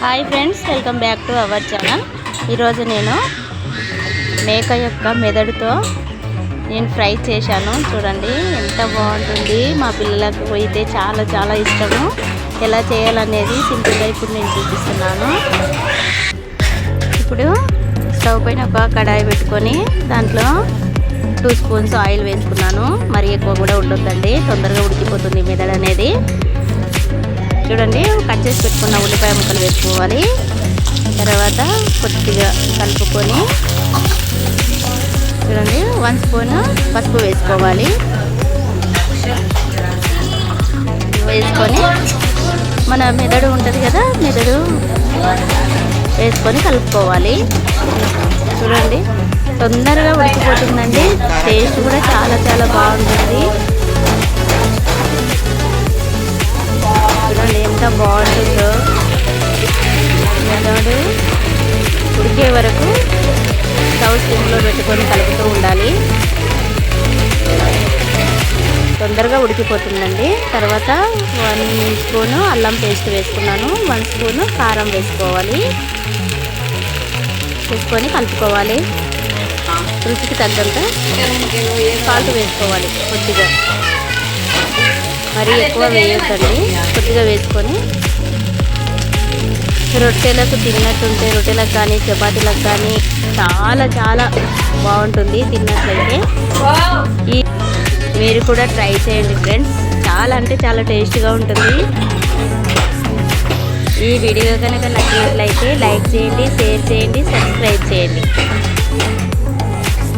Hi friends, welcome back to our channel. ఈరోజు నేను మేక యొక్క మెదడుతో నేను ఫ్రై చేశాను. చూడండి ఎంత బాగుంటుంది. మా పిల్లలకు అయితే చాలా చాలా ఇష్టము. ఎలా చేయాలనేది సింపుల్గా ఇప్పుడు నేను చూపిస్తున్నాను. ఇప్పుడు స్టవ్ పైన ఒక కడాయి పెట్టుకొని దాంట్లో 2 స్పూన్స్ ఆయిల్ వేసుకున్నాను. మరి ఎక్కువ కూడా ఉండొద్దండి, తొందరగా ఉడికిపోతుంది మెదడు అనేది. చూడండి, కట్ చేసి పెట్టుకున్న ఉల్లిపాయ ముక్కలు వేసుకోవాలి. తర్వాత కొద్దిగా కలుపుకొని చూడండి 1 స్పూన్ పసుపు వేసుకోవాలి. వేసుకొని మన మెదడు ఉంటుంది కదా, మెదడు వేసుకొని కలుపుకోవాలి. చూడండి తొందరగా ఉడికిపోతుందండి. టేస్ట్ కూడా చాలా చాలా బాగుంటుంది. చూడండి ఎంత బాగుంటుందో. మెదడు ఉడికే వరకు స్టవ్ సిమ్లో పెట్టుకొని కలుపుతూ ఉండాలి. తొందరగా ఉడికిపోతుందండి. తర్వాత 1 స్పూను అల్లం పేస్ట్ వేసుకున్నాను. 1 స్పూను కారం వేసుకోవాలి. వేసుకొని కలుపుకోవాలి. రుచికి తగ్గంత సాల్ట్ వేసుకోవాలి. కొద్దిగా మరీ ఎక్కువ వేయొద్దండి, కొద్దిగా వేసుకొని రొట్టెలకు తిన్నట్టుంటే, రొట్టెలకు కానీ చపాతీలకు కానీ చాలా చాలా బాగుంటుంది తిన్నట్లయితే. మీరు కూడా ట్రై చేయండి ఫ్రెండ్స్. చాలా అంటే చాలా టేస్ట్గా ఉంటుంది. ఈ వీడియో కనుక నచ్చినట్లయితే లైక్ చేయండి, షేర్ చేయండి, సబ్స్క్రైబ్ చేయండి.